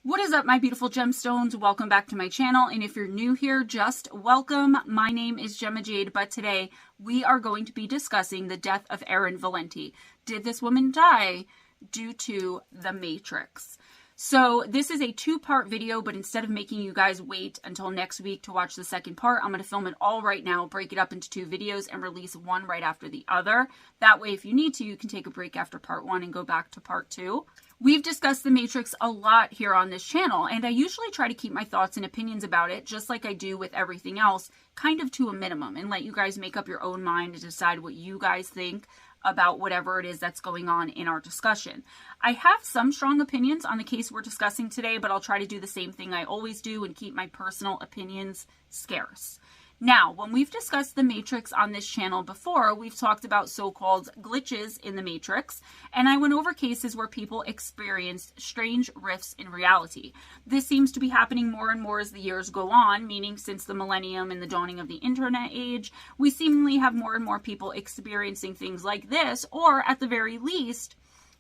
What is up, my beautiful gemstones? Welcome back to my channel, and if you're new here, just welcome. My name is GemmaJade, but today we are going to be discussing the death of Erin Valenti. Did this woman die due to the Matrix? So this is a two-part video, but instead of making you guys wait until next week to watch the second part, I'm going to film it all right now, break it up into two videos, and release one right after the other. That way, if you need to, you can take a break after part one and go back to part two. We've discussed the Matrix a lot here on this channel, and I usually try to keep my thoughts and opinions about it, just like I do with everything else, kind of to a minimum, and let you guys make up your own mind and decide what you guys think about whatever it is that's going on in our discussion. I have some strong opinions on the case we're discussing today, but I'll try to do the same thing I always do and keep my personal opinions scarce. Now, when we've discussed the Matrix on this channel before, we've talked about so-called glitches in the Matrix, and I went over cases where people experienced strange rifts in reality. This seems to be happening more and more as the years go on, meaning since the millennium and the dawning of the internet age, we seemingly have more and more people experiencing things like this, or at the very least,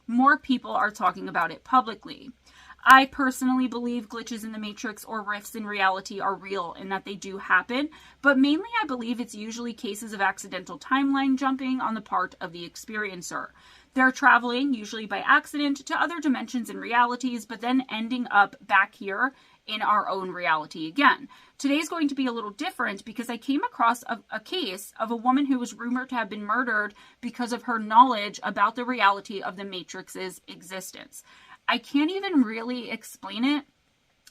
more people are talking about it publicly. I personally believe glitches in the Matrix or rifts in reality are real and that they do happen, but mainly I believe it's usually cases of accidental timeline jumping on the part of the experiencer. They're traveling, usually by accident, to other dimensions and realities, but then ending up back here in our own reality again. Today's going to be a little different because I came across a case of a woman who was rumored to have been murdered because of her knowledge about the reality of the Matrix's existence. I can't even really explain it,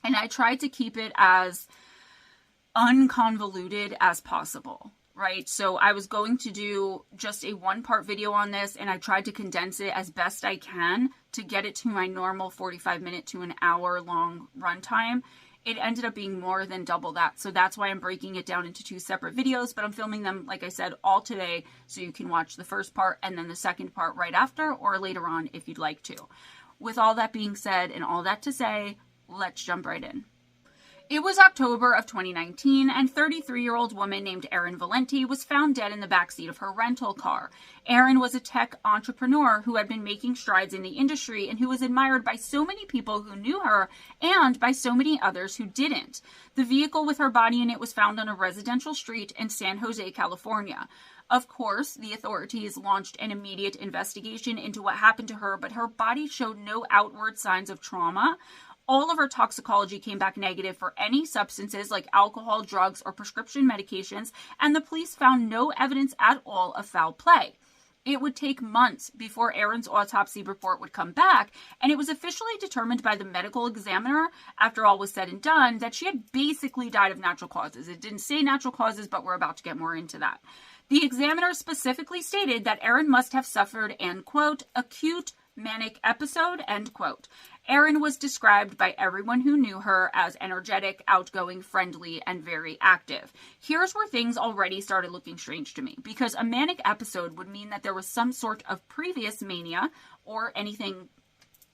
and I tried to keep it as unconvoluted as possible, right? So I was going to do just a one-part video on this, and I tried to condense it as best I can to get it to my normal 45-minute to an hour-long runtime. It ended up being more than double that, so that's why I'm breaking it down into two separate videos, but I'm filming them, like I said, all today, so you can watch the first part and then the second part right after, or later on if you'd like to. With all that being said and all that to say, let's jump right in. It was October of 2019, and 33-year-old woman named Erin Valenti was found dead in the backseat of her rental car. Erin was a tech entrepreneur who had been making strides in the industry and who was admired by so many people who knew her and by so many others who didn't. The vehicle with her body in it was found on a residential street in San Jose, California. Of course, the authorities launched an immediate investigation into what happened to her, but her body showed no outward signs of trauma. All of her toxicology came back negative for any substances like alcohol, drugs, or prescription medications, and the police found no evidence at all of foul play. It would take months before Erin's autopsy report would come back, and it was officially determined by the medical examiner, after all was said and done, that she had basically died of natural causes. It didn't say natural causes, but we're about to get more into that. The examiner specifically stated that Erin must have suffered an, quote, acute manic episode, end quote. Erin was described by everyone who knew her as energetic, outgoing, friendly, and very active. Here's where things already started looking strange to me, because a manic episode would mean that there was some sort of previous mania or anything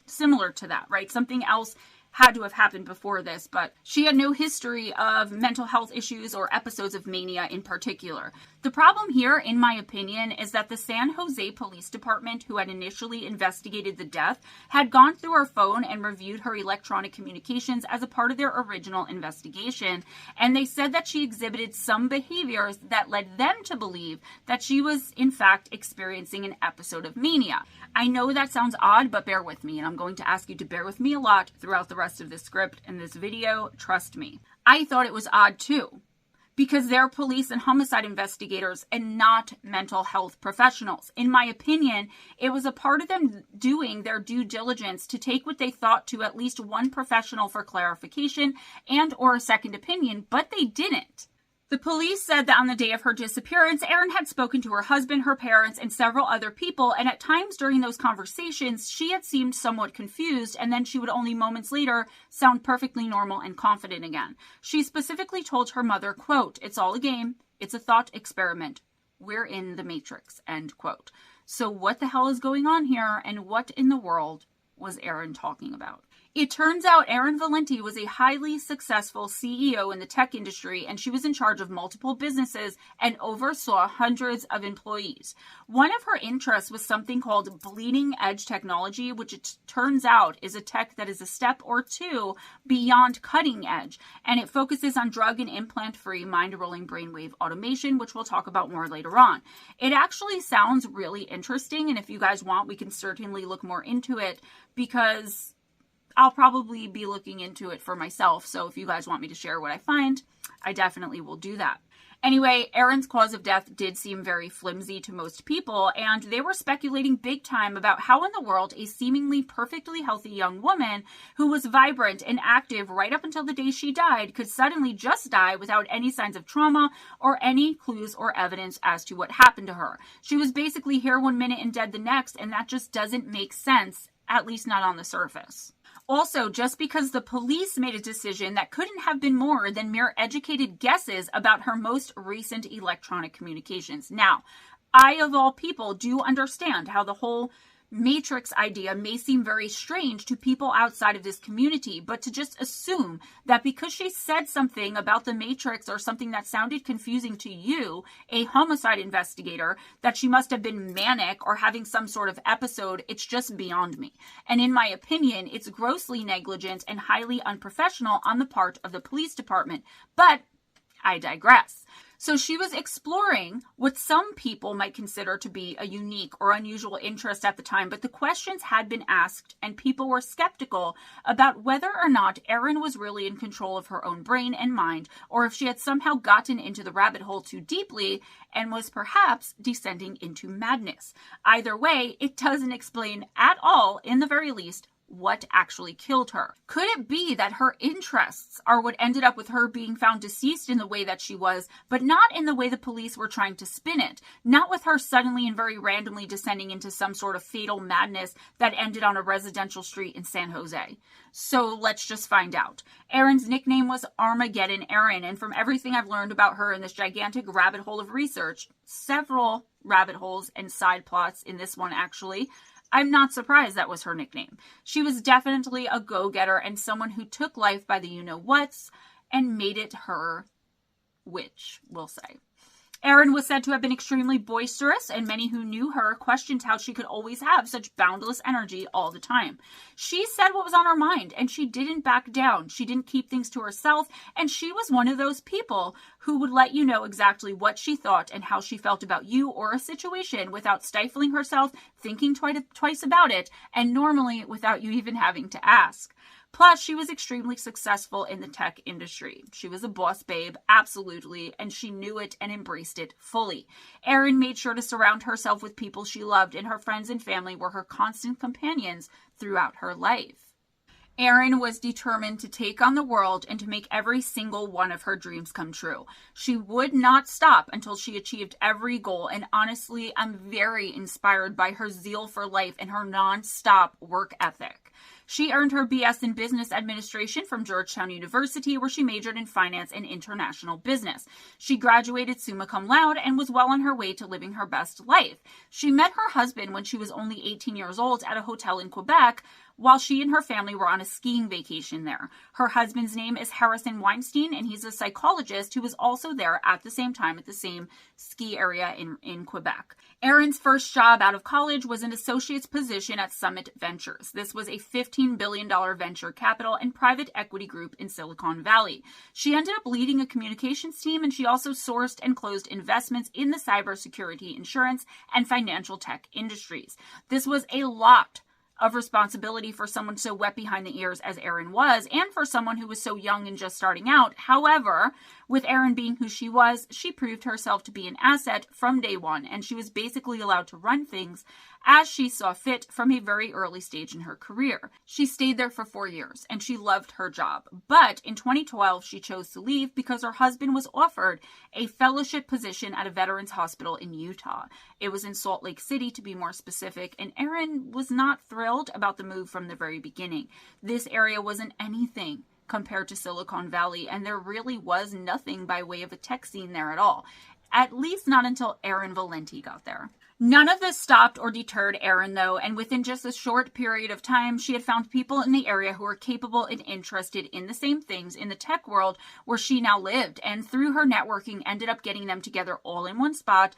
similar to that, right? Something else had to have happened before this, but she had no history of mental health issues or episodes of mania in particular. The problem here, in my opinion, is that the San Jose Police Department, who had initially investigated the death, had gone through her phone and reviewed her electronic communications as a part of their original investigation, and they said that she exhibited some behaviors that led them to believe that she was, in fact, experiencing an episode of mania. I know that sounds odd, but bear with me, and I'm going to ask you to bear with me a lot throughout the rest of this script and this video. Trust me. I thought it was odd too, because they're police and homicide investigators and not mental health professionals. In my opinion, it was a part of them doing their due diligence to take what they thought to at least one professional for clarification and or a second opinion, but they didn't. The police said that on the day of her disappearance, Erin had spoken to her husband, her parents, and several other people, and at times during those conversations, she had seemed somewhat confused, and then she would only moments later sound perfectly normal and confident again. She specifically told her mother, quote, "It's all a game. It's a thought experiment. We're in the Matrix," end quote. So what the hell is going on here, and what in the world was Erin talking about? It turns out Erin Valenti was a highly successful CEO in the tech industry, and she was in charge of multiple businesses and oversaw hundreds of employees. One of her interests was something called bleeding edge technology, which it turns out is a tech that is a step or two beyond cutting edge, and it focuses on drug and implant-free mind-rolling brainwave automation, which we'll talk about more later on. It actually sounds really interesting, and if you guys want, we can certainly look more into it, because I'll probably be looking into it for myself. So if you guys want me to share what I find, I definitely will do that. Anyway, Erin's cause of death did seem very flimsy to most people, and they were speculating big time about how in the world a seemingly perfectly healthy young woman who was vibrant and active right up until the day she died could suddenly just die without any signs of trauma or any clues or evidence as to what happened to her. She was basically here one minute and dead the next, and that just doesn't make sense, at least not on the surface. Also, just because the police made a decision that couldn't have been more than mere educated guesses about her most recent electronic communications. Now, I, of all people, do understand how the whole Matrix idea may seem very strange to people outside of this community, but to just assume that because she said something about the Matrix or something that sounded confusing to you, a homicide investigator, that she must have been manic or having some sort of episode, it's just beyond me. And in my opinion, it's grossly negligent and highly unprofessional on the part of the police department. But I digress. So she was exploring what some people might consider to be a unique or unusual interest at the time, but the questions had been asked and people were skeptical about whether or not Erin was really in control of her own brain and mind, or if she had somehow gotten into the rabbit hole too deeply and was perhaps descending into madness. Either way, it doesn't explain at all, in the very least, what actually killed her. Could it be that her interests are what ended up with her being found deceased in the way that she was, but not in the way the police were trying to spin it? Not with her suddenly and very randomly descending into some sort of fatal madness that ended on a residential street in San Jose. So let's just find out. Erin's nickname was Armageddon Erin, and from everything I've learned about her in this gigantic rabbit hole of research, several rabbit holes and side plots in this one actually, I'm not surprised that was her nickname. She was definitely a go-getter and someone who took life by the you-know-whats and made it her witch, we'll say. Erin was said to have been extremely boisterous, and many who knew her questioned how she could always have such boundless energy all the time. She said what was on her mind, and she didn't back down. She didn't keep things to herself, and she was one of those people who would let you know exactly what she thought and how she felt about you or a situation without stifling herself, thinking twice about it, and normally without you even having to ask. Plus, she was extremely successful in the tech industry. She was a boss babe, absolutely, and she knew it and embraced it fully. Erin made sure to surround herself with people she loved, and her friends and family were her constant companions throughout her life. Erin was determined to take on the world and to make every single one of her dreams come true. She would not stop until she achieved every goal, and honestly, I'm very inspired by her zeal for life and her non-stop work ethic. She earned her BS in Business Administration from Georgetown University, where she majored in finance and international business. She graduated summa cum laude and was well on her way to living her best life. She met her husband when she was only 18 years old at a hotel in Quebec, while she and her family were on a skiing vacation there. Her husband's name is Harrison Weinstein, and he's a psychologist who was also there at the same time at the same ski area in Quebec. Erin's first job out of college was an associate's position at Summit Ventures. This was a $15 billion venture capital and private equity group in Silicon Valley. She ended up leading a communications team, and she also sourced and closed investments in the cybersecurity, insurance, and financial tech industries. This was a lot of responsibility for someone so wet behind the ears as Erin was, and for someone who was so young and just starting out. However, with Erin being who she was, she proved herself to be an asset from day one, and she was basically allowed to run things as she saw fit from a very early stage in her career. She stayed there for 4 years, and she loved her job. But in 2012, she chose to leave because her husband was offered a fellowship position at a veterans hospital in Utah. It was in Salt Lake City, to be more specific, and Erin was not thrilled about the move from the very beginning. This area wasn't anything compared to Silicon Valley, and there really was nothing by way of a tech scene there at all. At least not until Erin Valenti got there. None of this stopped or deterred Erin, though, and within just a short period of time, she had found people in the area who were capable and interested in the same things in the tech world where she now lived, and through her networking ended up getting them together all in one spot,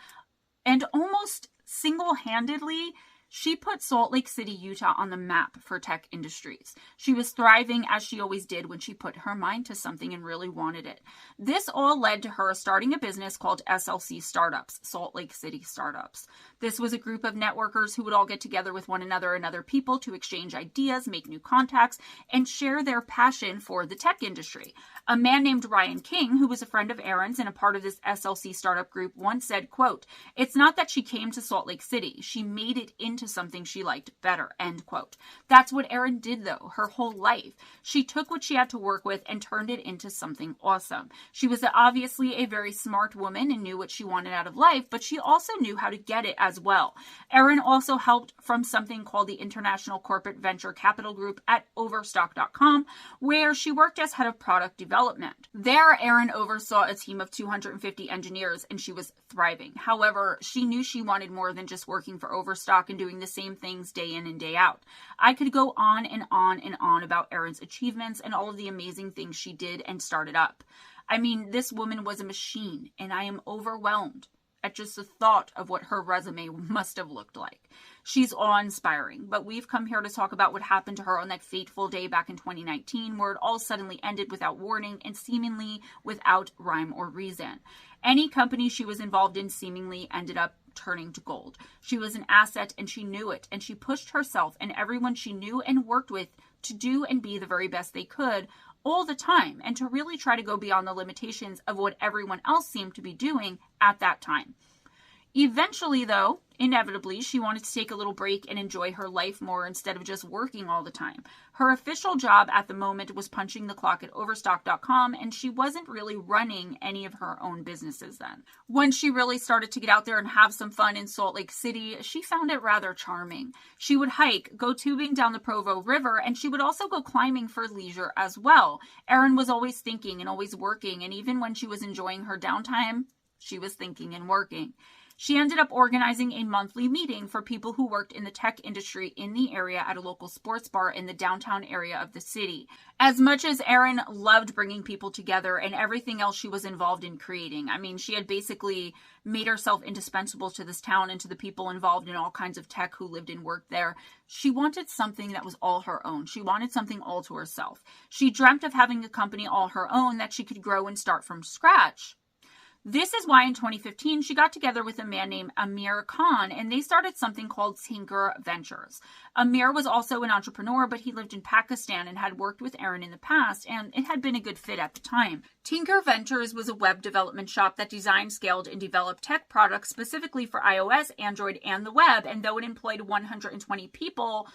and almost single-handedly, she put Salt Lake City, Utah on the map for tech industries. She was thriving as she always did when she put her mind to something and really wanted it. This all led to her starting a business called SLC Startups, Salt Lake City Startups. This was a group of networkers who would all get together with one another and other people to exchange ideas, make new contacts, and share their passion for the tech industry. A man named Ryan King, who was a friend of Erin's and a part of this SLC startup group, once said, quote, "It's not that she came to Salt Lake City. She made it into something she liked better," end quote. That's what Erin did, though, her whole life. She took what she had to work with and turned it into something awesome. She was obviously a very smart woman and knew what she wanted out of life, but she also knew how to get it as well. Erin also helped from something called the International Corporate Venture Capital Group at Overstock.com, where she worked as head of product development. There, Erin oversaw a team of 250 engineers, and she was thriving. However, she knew she wanted more than just working for Overstock and doing the same things day in and day out. I could go on and on and on about Erin's achievements and all of the amazing things she did and started up. I mean, this woman was a machine, and I am overwhelmed at just the thought of what her resume must have looked like. She's awe-inspiring, but we've come here to talk about what happened to her on that fateful day back in 2019, where it all suddenly ended without warning and seemingly without rhyme or reason. Any company she was involved in seemingly ended up turning to gold. She was an asset, and she knew it, and she pushed herself and everyone she knew and worked with to do and be the very best they could all the time, and to really try to go beyond the limitations of what everyone else seemed to be doing at that time. Eventually, though, inevitably, she wanted to take a little break and enjoy her life more instead of just working all the time. Her official job at the moment was punching the clock at Overstock.com, and she wasn't really running any of her own businesses then. When she really started to get out there and have some fun in Salt Lake City, she found it rather charming. She would hike, go tubing down the Provo River, and she would also go climbing for leisure as well. Erin was always thinking and always working, and even when she was enjoying her downtime, she was thinking and working. She ended up organizing a monthly meeting for people who worked in the tech industry in the area at a local sports bar in the downtown area of the city. As much as Erin loved bringing people together and everything else she was involved in creating, I mean, she had basically made herself indispensable to this town and to the people involved in all kinds of tech who lived and worked there. She wanted something that was all her own. She wanted something all to herself. She dreamt of having a company all her own that she could grow and start from scratch. This is why in 2015, she got together with a man named Amir Khan, and they started something called Tinker Ventures. Amir was also an entrepreneur, but he lived in Pakistan and had worked with Erin in the past, and it had been a good fit at the time. Tinker Ventures was a web development shop that designed, scaled, and developed tech products specifically for iOS, Android, and the web, and though it employed 120 people,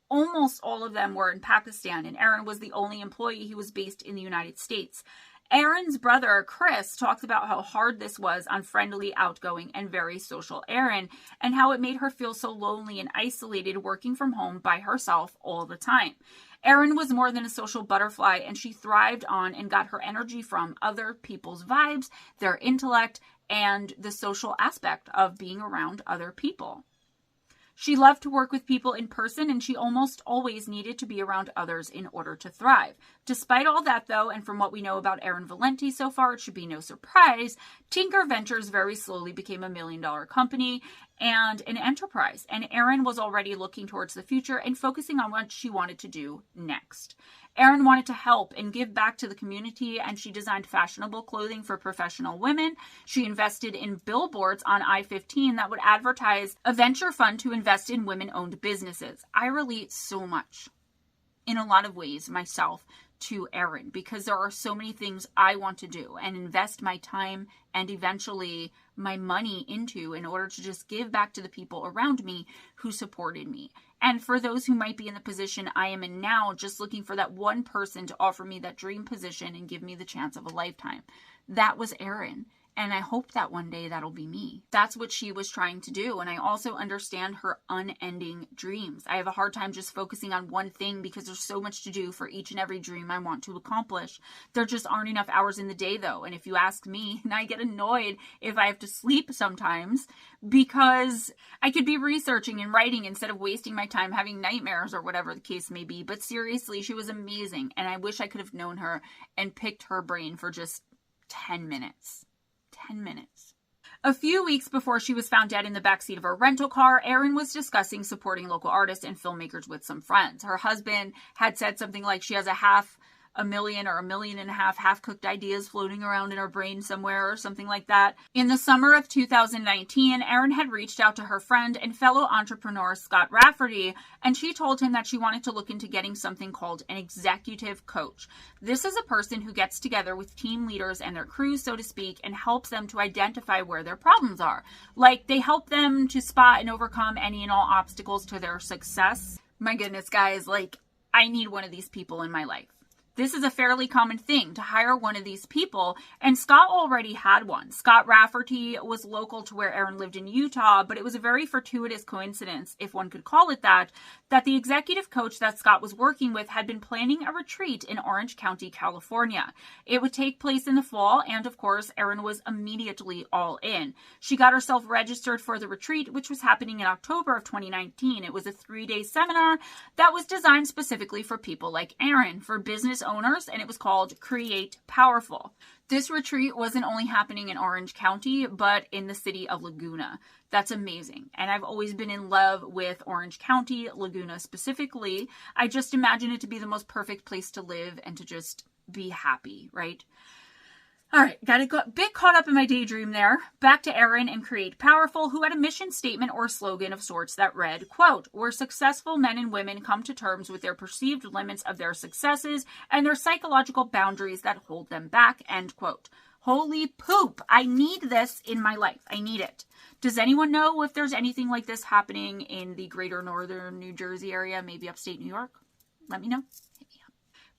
almost all of them were in Pakistan, and Erin was the only employee who was based in the United States. Erin's brother, Chris, talks about how hard this was on friendly, outgoing, and very social Erin, and how it made her feel so lonely and isolated working from home by herself all the time. Erin was more than a social butterfly, and she thrived on and got her energy from other people's vibes, their intellect, and the social aspect of being around other people. She loved to work with people in person, and she almost always needed to be around others in order to thrive. Despite all that, though, and from what we know about Erin Valenti so far, it should be no surprise, Tinker Ventures very slowly became a $1 million company and an enterprise, and Erin was already looking towards the future and focusing on what she wanted to do next. Erin wanted to help and give back to the community, and she designed fashionable clothing for professional women. She invested in billboards on I-15 that would advertise a venture fund to invest in women-owned businesses. I relate so much, in a lot of ways, myself, to Erin, because there are so many things I want to do and invest my time and eventually my money into in order to just give back to the people around me who supported me. And for those who might be in the position I am in now, just looking for that one person to offer me that dream position and give me the chance of a lifetime. That was Erin. And I hope that one day that'll be me. That's what she was trying to do. And I also understand her unending dreams. I have a hard time just focusing on one thing because there's so much to do for each and every dream I want to accomplish. There just aren't enough hours in the day though. And if you ask me, and I get annoyed if I have to sleep sometimes because I could be researching and writing instead of wasting my time having nightmares or whatever the case may be. But seriously, she was amazing. And I wish I could have known her and picked her brain for just 10 minutes. 10 minutes. A few weeks before she was found dead in the backseat of her rental car, Erin was discussing supporting local artists and filmmakers with some friends. Her husband had said something like she has a million or $1.5 million half-cooked ideas floating around in her brain somewhere or something like that. In the summer of 2019, Erin had reached out to her friend and fellow entrepreneur Scott Rafferty, and she told him that she wanted to look into getting something called an executive coach. This is a person who gets together with team leaders and their crews, so to speak, and helps them to identify where their problems are. Like, they help them to spot and overcome any and all obstacles to their success. My goodness, guys, like, I need one of these people in my life. This is a fairly common thing to hire one of these people, and Scott already had one. Scott Rafferty was local to where Erin lived in Utah, but it was a very fortuitous coincidence, if one could call it that the executive coach that Scott was working with had been planning a retreat in Orange County, California. It would take place in the fall, and of course, Erin was immediately all in. She got herself registered for the retreat, which was happening in October of 2019. It was a 3-day seminar that was designed specifically for people like Erin, for business owners, and it was called Create Powerful. This retreat wasn't only happening in Orange County, but in the city of Laguna. That's amazing. And I've always been in love with Orange County, Laguna specifically. I just imagine it to be the most perfect place to live and to just be happy, right? All right, got a bit caught up in my daydream there. Back to Erin and Create Powerful, who had a mission statement or slogan of sorts that read, quote, "Where successful men and women come to terms with their perceived limits of their successes and their psychological boundaries that hold them back," end quote. Holy poop. I need this in my life. I need it. Does anyone know if there's anything like this happening in the greater northern New Jersey area, maybe upstate New York? Let me know.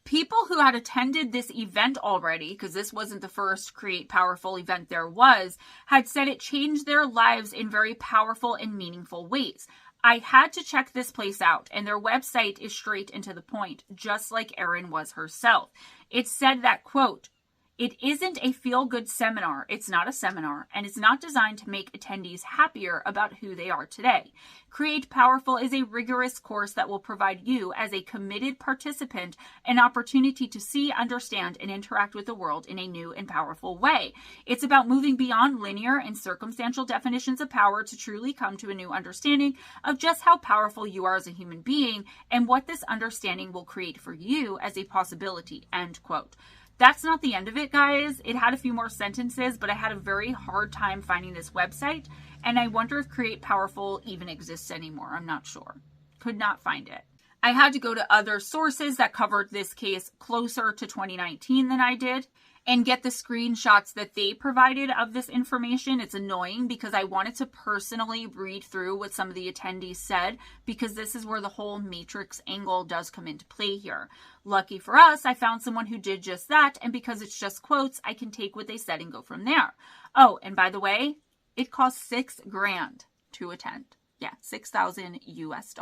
People who had attended this event already, because this wasn't the first Create Powerful event there was, had said it changed their lives in very powerful and meaningful ways. I had to check this place out, and their website is straight and to the point, just like Erin was herself. It said that, quote, "It isn't a feel-good seminar. It's not a seminar, and it's not designed to make attendees happier about who they are today. Create Powerful is a rigorous course that will provide you, as a committed participant, an opportunity to see, understand, and interact with the world in a new and powerful way. It's about moving beyond linear and circumstantial definitions of power to truly come to a new understanding of just how powerful you are as a human being and what this understanding will create for you as a possibility," end quote. That's not the end of it, guys. It had a few more sentences, but I had a very hard time finding this website, and I wonder if Create Powerful even exists anymore. I'm not sure. Could not find it. I had to go to other sources that covered this case closer to 2019 than I did and get the screenshots that they provided of this information. It's annoying because I wanted to personally read through what some of the attendees said, because this is where the whole matrix angle does come into play here. Lucky for us, I found someone who did just that, and because it's just quotes, I can take what they said and go from there. Oh, and by the way, it cost $6,000 to attend. Yeah, $6,000 US.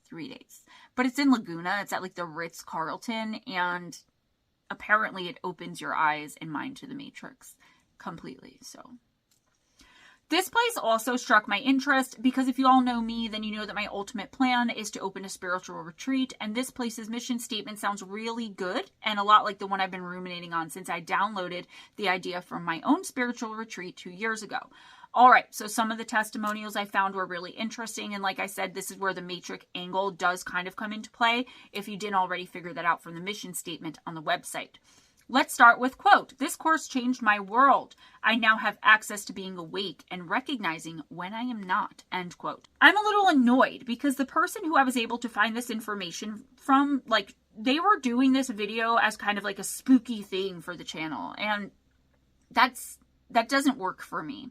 3 days. But it's in Laguna. It's at like the Ritz-Carlton, and apparently it opens your eyes and mind to the matrix completely. So this place also struck my interest because if you all know me, then you know that my ultimate plan is to open a spiritual retreat, and this place's mission statement sounds really good and a lot like the one I've been ruminating on since I downloaded the idea from my own spiritual retreat 2 years ago. All right, so some of the testimonials I found were really interesting, and like I said, this is where the matrix angle does kind of come into play if you didn't already figure that out from the mission statement on the website. Let's start with, quote, "This course changed my world. I now have access to being awake and recognizing when I am not," end quote. I'm a little annoyed because the person who I was able to find this information from, like, they were doing this video as kind of like a spooky thing for the channel, and that doesn't work for me.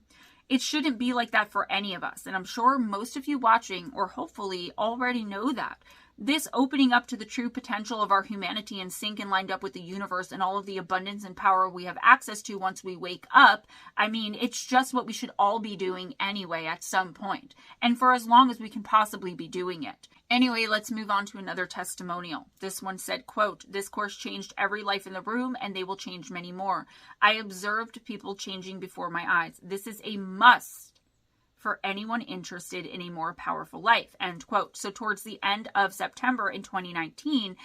It shouldn't be like that for any of us. And I'm sure most of you watching, or hopefully already know that. This opening up to the true potential of our humanity and sync and lined up with the universe and all of the abundance and power we have access to once we wake up. I mean, it's just what we should all be doing anyway at some point, and for as long as we can possibly be doing it. Anyway, let's move on to another testimonial. This one said, quote, "This course changed every life in the room, and they will change many more. I observed people changing before my eyes. This is a must for anyone interested in a more powerful life," end quote. So towards the end of September in 2019,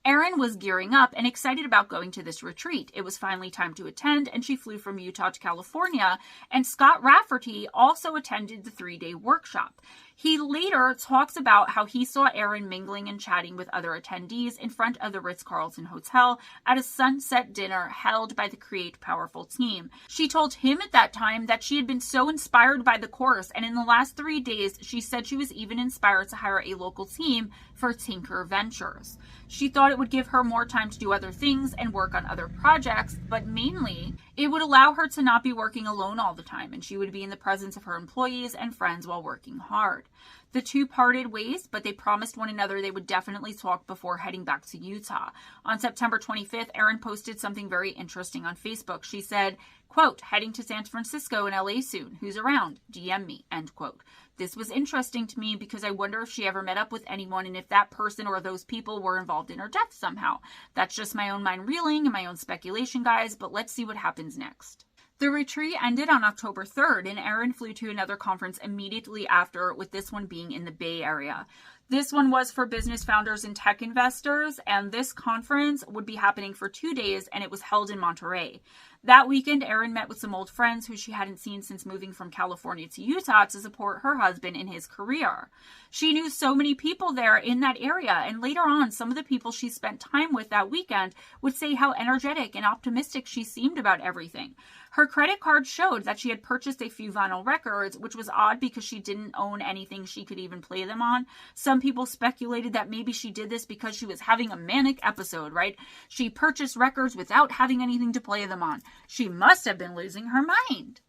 Erin was gearing up and excited about going to this retreat. It was finally time to attend, and she flew from Utah to California, and Scott Rafferty also attended the 3-day workshop. He later talks about how he saw Erin mingling and chatting with other attendees in front of the Ritz-Carlton Hotel at a sunset dinner held by the Create Powerful team. She told him at that time that she had been so inspired by the course, and in the last 3 days, she said she was even inspired to hire a local team for Tinker Ventures. She thought it would give her more time to do other things and work on other projects, but mainly it would allow her to not be working alone all the time, and she would be in the presence of her employees and friends while working hard. The two parted ways, but they promised one another they would definitely talk before heading back to Utah. On September 25th, Erin posted something very interesting on Facebook. She said, quote, "Heading to San Francisco and LA soon. Who's around? DM me," end quote. This was interesting to me because I wonder if she ever met up with anyone and if that person or those people were involved in her death somehow. That's just my own mind reeling and my own speculation, guys, but let's see what happens next. The retreat ended on October 3rd, and Erin flew to another conference immediately after, with this one being in the Bay Area. This one was for business founders and tech investors, and this conference would be happening for 2 days, and it was held in Monterey. That weekend, Erin met with some old friends who she hadn't seen since moving from California to Utah to support her husband in his career. She knew so many people there in that area, and later on, some of the people she spent time with that weekend would say how energetic and optimistic she seemed about everything. Her credit card showed that she had purchased a few vinyl records, which was odd because she didn't own anything she could even play them on. Some people speculated that maybe she did this because she was having a manic episode, right? She purchased records without having anything to play them on. She must have been losing her mind.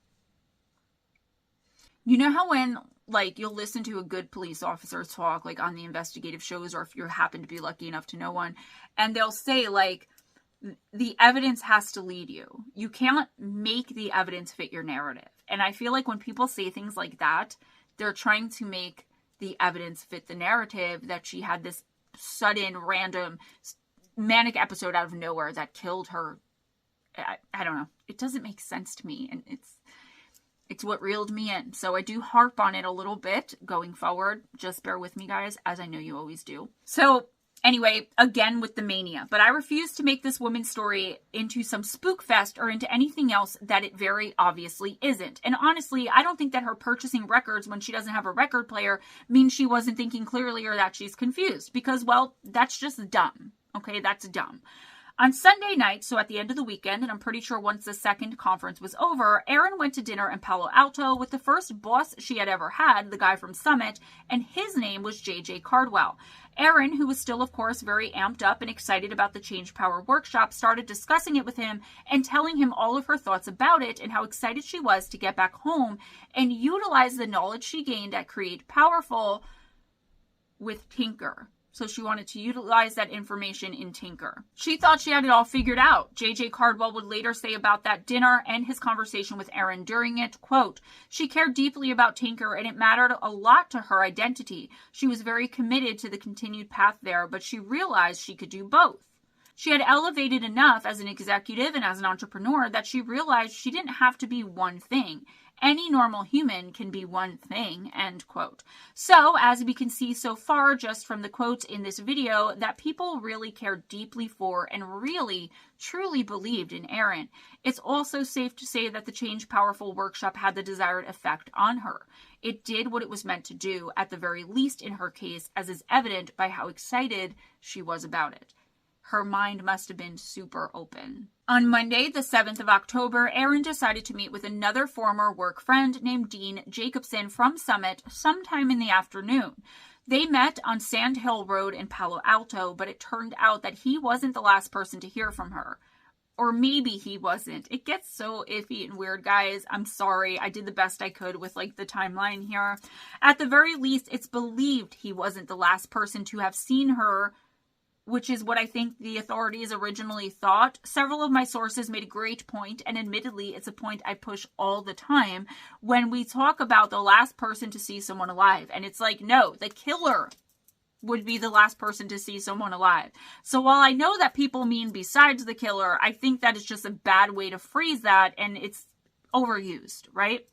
You know how when, like, you'll listen to a good police officer talk, like, on the investigative shows, or if you happen to be lucky enough to know one, and they'll say, like, the evidence has to lead you. You can't make the evidence fit your narrative. And I feel like when people say things like that, they're trying to make the evidence fit the narrative that she had this sudden, random, manic episode out of nowhere that killed her. I don't know. It doesn't make sense to me, and it's what reeled me in. So I do harp on it a little bit going forward. Just bear with me, guys, as I know you always do. So anyway, again with the mania, but I refuse to make this woman's story into some spook fest or into anything else that it very obviously isn't. And honestly, I don't think that her purchasing records when she doesn't have a record player means she wasn't thinking clearly or that she's confused, because, well, that's just dumb. Okay, that's dumb. On Sunday night, so at the end of the weekend, and I'm pretty sure once the second conference was over, Erin went to dinner in Palo Alto with the first boss she had ever had, the guy from Summit, and his name was JJ Cardwell. Erin, who was still, of course, very amped up and excited about the Change Power workshop, started discussing it with him and telling him all of her thoughts about it and how excited she was to get back home and utilize the knowledge she gained at Create Powerful with Tinker. So she wanted to utilize that information in Tinker. She thought she had it all figured out. JJ Cardwell would later say about that dinner and his conversation with Erin during it, quote, "She cared deeply about Tinker and it mattered a lot to her identity. She was very committed to the continued path there, but she realized she could do both. She had elevated enough as an executive and as an entrepreneur that she realized she didn't have to be one thing. Any normal human can be one thing," end quote. So, as we can see so far just from the quotes in this video, that people really cared deeply for and really, truly believed in Erin. It's also safe to say that the Change Powerful workshop had the desired effect on her. It did what it was meant to do, at the very least in her case, as is evident by how excited she was about it. Her mind must have been super open. On Monday, the 7th of October, Erin decided to meet with another former work friend named Dean Jacobson from Summit sometime in the afternoon. They met on Sand Hill Road in Palo Alto, but it turned out that he wasn't the last person to hear from her. Or maybe he wasn't. It gets so iffy and weird, guys. I'm sorry. I did the best I could with like the timeline here. At the very least, it's believed he wasn't the last person to have seen her, which is what I think the authorities originally thought. Several of my sources made a great point, and admittedly, it's a point I push all the time when we talk about the last person to see someone alive. And it's like, no, the killer would be the last person to see someone alive. So while I know that people mean besides the killer, I think that is just a bad way to phrase that, and it's overused, right?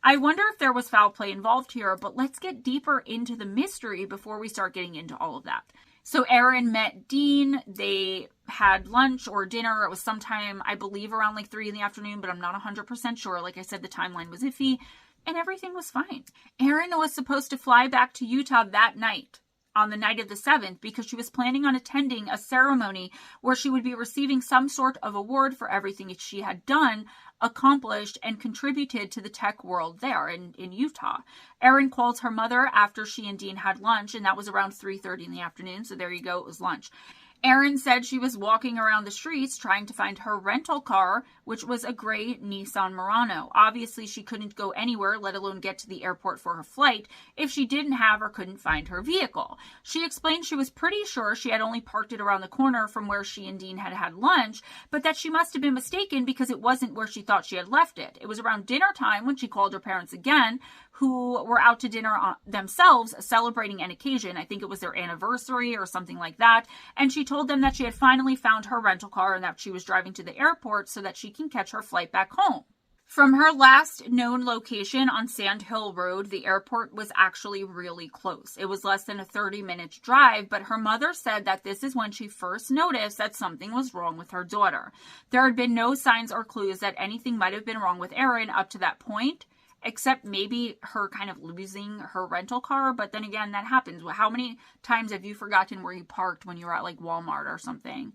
I wonder if there was foul play involved here, but let's get deeper into the mystery before we start getting into all of that. So Erin met Dean. They had lunch or dinner. It was sometime, I believe, around like 3 in the afternoon, but I'm not 100% sure. Like I said, the timeline was iffy, and everything was fine. Erin was supposed to fly back to Utah that night, on the night of the 7th, because she was planning on attending a ceremony where she would be receiving some sort of award for everything she had done, accomplished, and contributed to the tech world there in Utah. Erin called her mother after she and Dean had lunch, and that was around 3:30 in the afternoon, so there you go, it was lunch. Erin said she was walking around the streets trying to find her rental car, which was a gray Nissan Murano. Obviously, she couldn't go anywhere, let alone get to the airport for her flight, if she didn't have or couldn't find her vehicle. She explained she was pretty sure she had only parked it around the corner from where she and Dean had had lunch, but that she must have been mistaken because it wasn't where she thought she had left it. It was around dinner time when she called her parents again, who were out to dinner themselves, celebrating an occasion. I think it was their anniversary or something like that. And she told them that she had finally found her rental car and that she was driving to the airport so that she can catch her flight back home. From her last known location on Sand Hill Road, the airport was actually really close. It was less than a 30-minute drive, but her mother said that this is when she first noticed that something was wrong with her daughter. There had been no signs or clues that anything might have been wrong with Erin up to that point, except maybe her kind of losing her rental car. But then again, that happens. How many times have you forgotten where you parked when you were at like Walmart or something?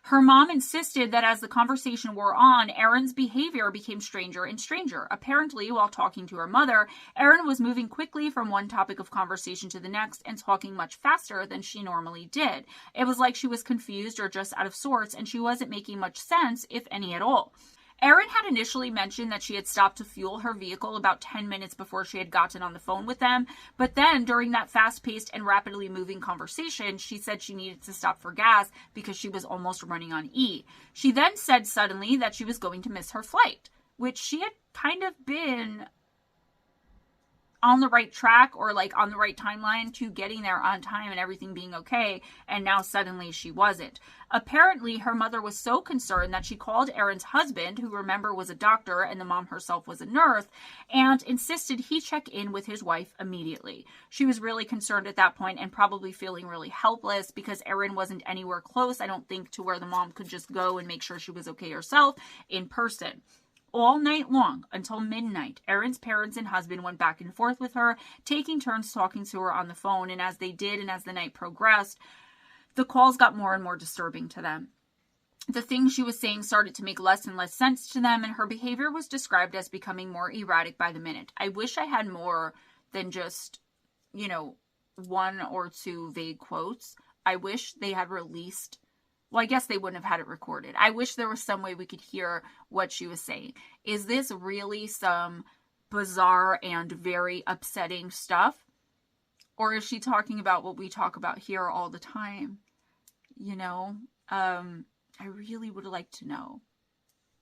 Her mom insisted that as the conversation wore on, Erin's behavior became stranger and stranger. Apparently, while talking to her mother, Erin was moving quickly from one topic of conversation to the next and talking much faster than she normally did. It was like she was confused or just out of sorts, and she wasn't making much sense, if any at all. Erin had initially mentioned that she had stopped to fuel her vehicle about 10 minutes before she had gotten on the phone with them, but then during that fast-paced and rapidly moving conversation, she said she needed to stop for gas because she was almost running on E. She then said suddenly that she was going to miss her flight, which she had kind of been on the right track or like on the right timeline to getting there on time and everything being okay, and now suddenly she wasn't. Apparently, her mother was so concerned that she called Erin's husband, who remember was a doctor and the mom herself was a nurse, and insisted he check in with his wife immediately. She was really concerned at that point and probably feeling really helpless because Erin wasn't anywhere close, I don't think, to where the mom could just go and make sure she was okay herself in person. All night long, until midnight, Erin's parents and husband went back and forth with her, taking turns talking to her on the phone, and as they did and as the night progressed, the calls got more and more disturbing to them. The things she was saying started to make less and less sense to them, and her behavior was described as becoming more erratic by the minute. I wish I had more than just, 1 or 2 vague quotes. I wish they had released. Well, I guess they wouldn't have had it recorded. I wish there was some way we could hear what she was saying. Is this really some bizarre and very upsetting stuff? Or is she talking about what we talk about here all the time? I really would like to know.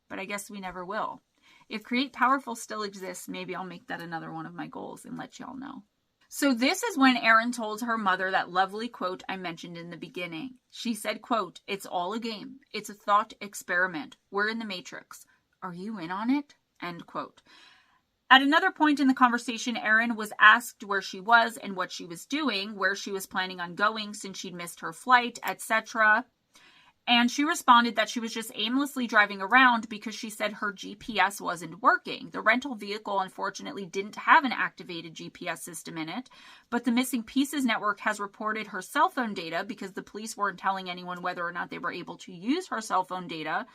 But I guess we never will. If Create Powerful still exists, maybe I'll make that another one of my goals and let y'all know. So this is when Erin told her mother that lovely quote I mentioned in the beginning. She said, quote, "It's all a game. It's a thought experiment. We're in the Matrix. Are you in on it?" End quote. At another point in the conversation, Erin was asked where she was and what she was doing, where she was planning on going since she'd missed her flight, etc. And she responded that she was just aimlessly driving around because she said her GPS wasn't working. The rental vehicle, unfortunately, didn't have an activated GPS system in it, but the Missing Pieces Network has reported her cell phone data because the police weren't telling anyone whether or not they were able to use her cell phone data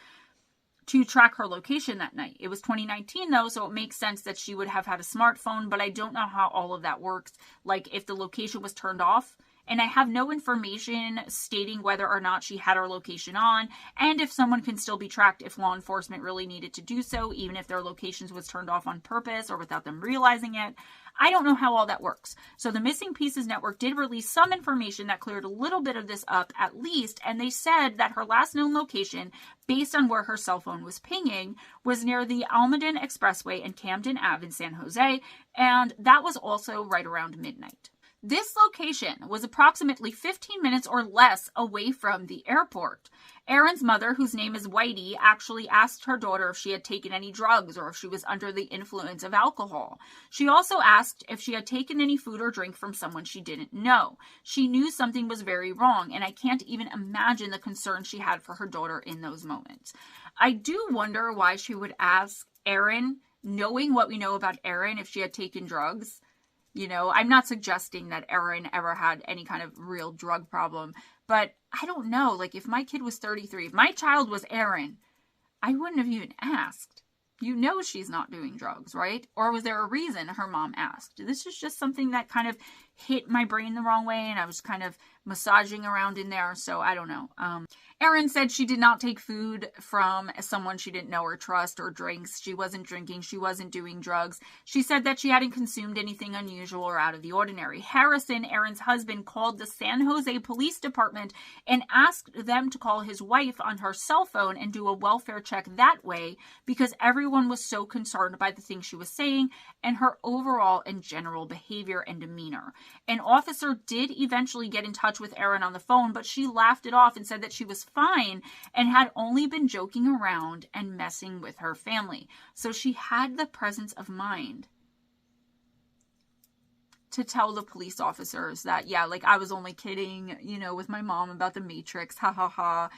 to track her location that night. It was 2019 though, so it makes sense that she would have had a smartphone, but I don't know how all of that works. Like if the location was turned off and I have no information stating whether or not she had her location on, and if someone can still be tracked if law enforcement really needed to do so, even if their locations was turned off on purpose or without them realizing it. I don't know how all that works. So the Missing Pieces Network did release some information that cleared a little bit of this up at least, and they said that her last known location, based on where her cell phone was pinging, was near the Almaden Expressway and Camden Ave in San Jose, and that was also right around midnight. This location was approximately 15 minutes or less away from the airport. Erin's mother, whose name is Whitey, actually asked her daughter if she had taken any drugs or if she was under the influence of alcohol. She also asked if she had taken any food or drink from someone she didn't know. She knew something was very wrong, and I can't even imagine the concern she had for her daughter in those moments. I do wonder why she would ask Erin, knowing what we know about Erin, if she had taken drugs. You know, I'm not suggesting that Erin ever had any kind of real drug problem, but I don't know. Like, if my kid was 33, if my child was Erin, I wouldn't have even asked. You know she's not doing drugs, right? Or was there a reason her mom asked? This is just something that kind of hit my brain the wrong way, and I was kind of massaging around in there, so I don't know. Erin said she did not take food from someone she didn't know or trust, or drinks. She wasn't drinking. She wasn't doing drugs. She said that she hadn't consumed anything unusual or out of the ordinary. Harrison, Erin's husband, called the San Jose Police Department and asked them to call his wife on her cell phone and do a welfare check that way, because everyone was so concerned by the things she was saying and her overall and general behavior and demeanor. An officer did eventually get in touch with Erin on the phone, but she laughed it off and said that she was fine and had only been joking around and messing with her family. So she had the presence of mind to tell the police officers that, yeah, like, I was only kidding, you know, with my mom about the Matrix, ha ha ha.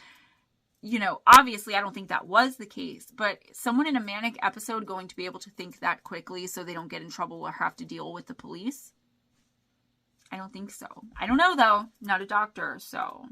You know, obviously I don't think that was the case, but someone in a manic episode going to be able to think that quickly so they don't get in trouble or have to deal with the police? I don't think so. I don't know, though. Not a doctor, so...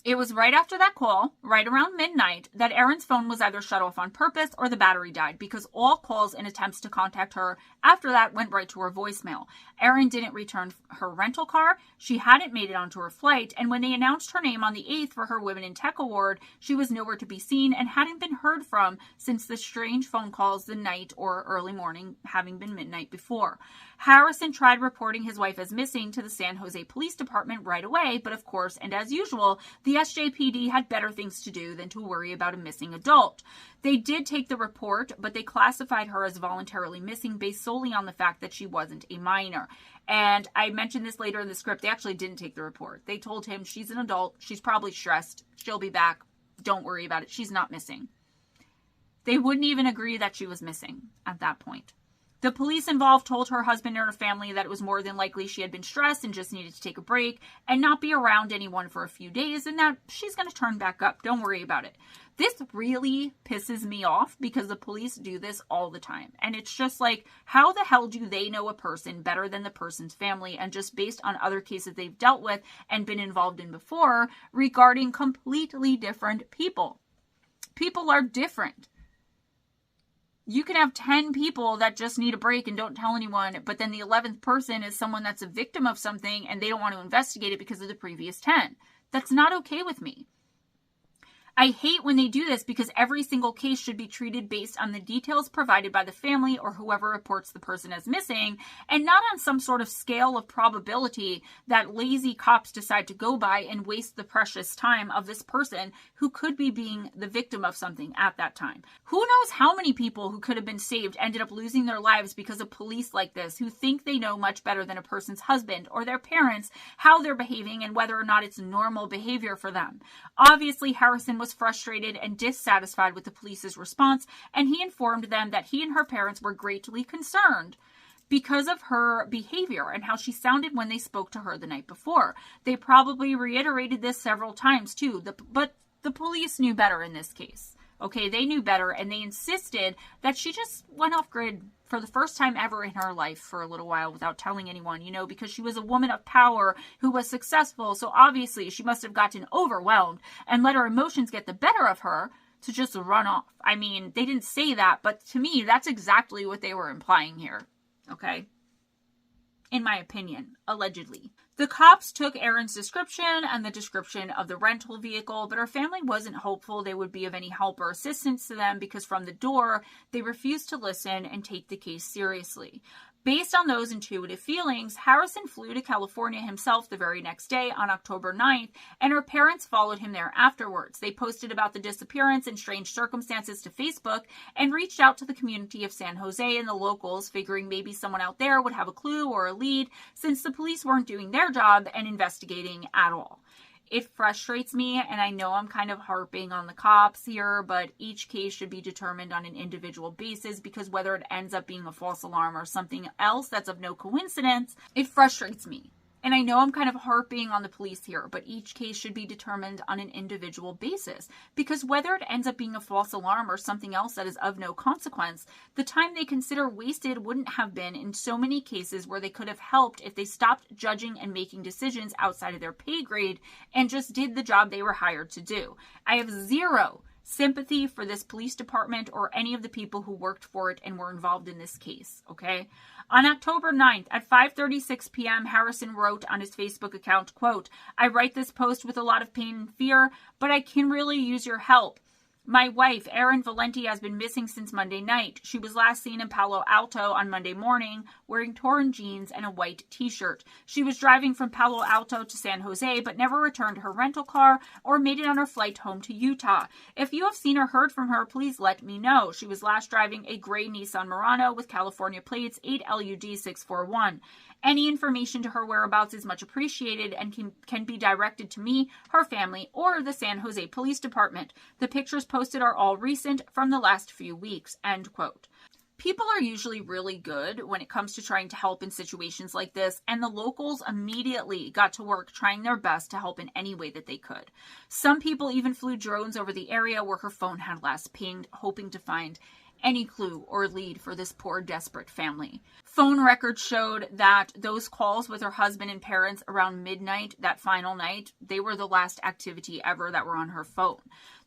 It was right after that call, right around midnight, that Erin's phone was either shut off on purpose or the battery died, because all calls and attempts to contact her after that went right to her voicemail. Erin didn't return her rental car, she hadn't made it onto her flight, and when they announced her name on the 8th for her Women in Tech Award, she was nowhere to be seen and hadn't been heard from since the strange phone calls the night or early morning, having been midnight before. Harrison tried reporting his wife as missing to the San Jose Police Department right away, but of course, and as usual, the SJPD had better things to do than to worry about a missing adult. They did take the report, but they classified her as voluntarily missing based solely on the fact that she wasn't a minor. And I mentioned this later in the script, they actually didn't take the report. They told him she's an adult, she's probably stressed, she'll be back, don't worry about it, she's not missing. They wouldn't even agree that she was missing at that point. The police involved told her husband and her family that it was more than likely she had been stressed and just needed to take a break and not be around anyone for a few days, and that she's going to turn back up. Don't worry about it. This really pisses me off because the police do this all the time. And it's just like, how the hell do they know a person better than the person's family, and just based on other cases they've dealt with and been involved in before regarding completely different people? People are different. You can have 10 people that just need a break and don't tell anyone, but then the 11th person is someone that's a victim of something and they don't want to investigate it because of the previous 10. That's not okay with me. I hate when they do this because every single case should be treated based on the details provided by the family or whoever reports the person as missing, and not on some sort of scale of probability that lazy cops decide to go by and waste the precious time of this person who could be being the victim of something at that time. Who knows how many people who could have been saved ended up losing their lives because of police like this, who think they know much better than a person's husband or their parents how they're behaving and whether or not it's normal behavior for them. Obviously, Harrison was frustrated and dissatisfied with the police's response, and he informed them that he and her parents were greatly concerned because of her behavior and how she sounded when they spoke to her the night before. They probably reiterated this several times too, but the police knew better in this case. Okay, they knew better, and they insisted that she just went off grid for the first time ever in her life for a little while without telling anyone, you know, because she was a woman of power who was successful. So obviously she must have gotten overwhelmed and let her emotions get the better of her to just run off. I mean, they didn't say that, but to me, that's exactly what they were implying here. Okay? In my opinion, allegedly. The cops took Erin's description and the description of the rental vehicle, but her family wasn't hopeful they would be of any help or assistance to them because from the door, they refused to listen and take the case seriously. Based on those intuitive feelings, Harrison flew to California himself the very next day on October 9th, and her parents followed him there afterwards. They posted about the disappearance and strange circumstances to Facebook and reached out to the community of San Jose and the locals, figuring maybe someone out there would have a clue or a lead since the police weren't doing their job and investigating at all. It frustrates me, and I know I'm kind of harping on the cops here, but each case should be determined on an individual basis because whether it ends up being a false alarm or something else that's of no coincidence, it frustrates me. And I know I'm kind of harping on the police here, but each case should be determined on an individual basis because whether it ends up being a false alarm or something else that is of no consequence, the time they consider wasted wouldn't have been in so many cases where they could have helped if they stopped judging and making decisions outside of their pay grade and just did the job they were hired to do. I have zero sympathy for this police department or any of the people who worked for it and were involved in this case, okay? On October 9th at 5:36 p.m., Harrison wrote on his Facebook account, quote, "I write this post with a lot of pain and fear, but I can really use your help. My wife, Erin Valenti, has been missing since Monday night. She was last seen in Palo Alto on Monday morning wearing torn jeans and a white t-shirt. She was driving from Palo Alto to San Jose, but never returned her rental car or made it on her flight home to Utah. If you have seen or heard from her, please let me know. She was last driving a gray Nissan Murano with California plates 8LUD641. Any information to her whereabouts is much appreciated and can be directed to me, her family, or the San Jose Police Department. The pictures posted are all recent from the last few weeks," end quote. People are usually really good when it comes to trying to help in situations like this, and the locals immediately got to work trying their best to help in any way that they could. Some people even flew drones over the area where her phone had last pinged, hoping to find any clue or lead for this poor, desperate family. Phone records showed that those calls with her husband and parents around midnight that final night, they were the last activity ever that were on her phone.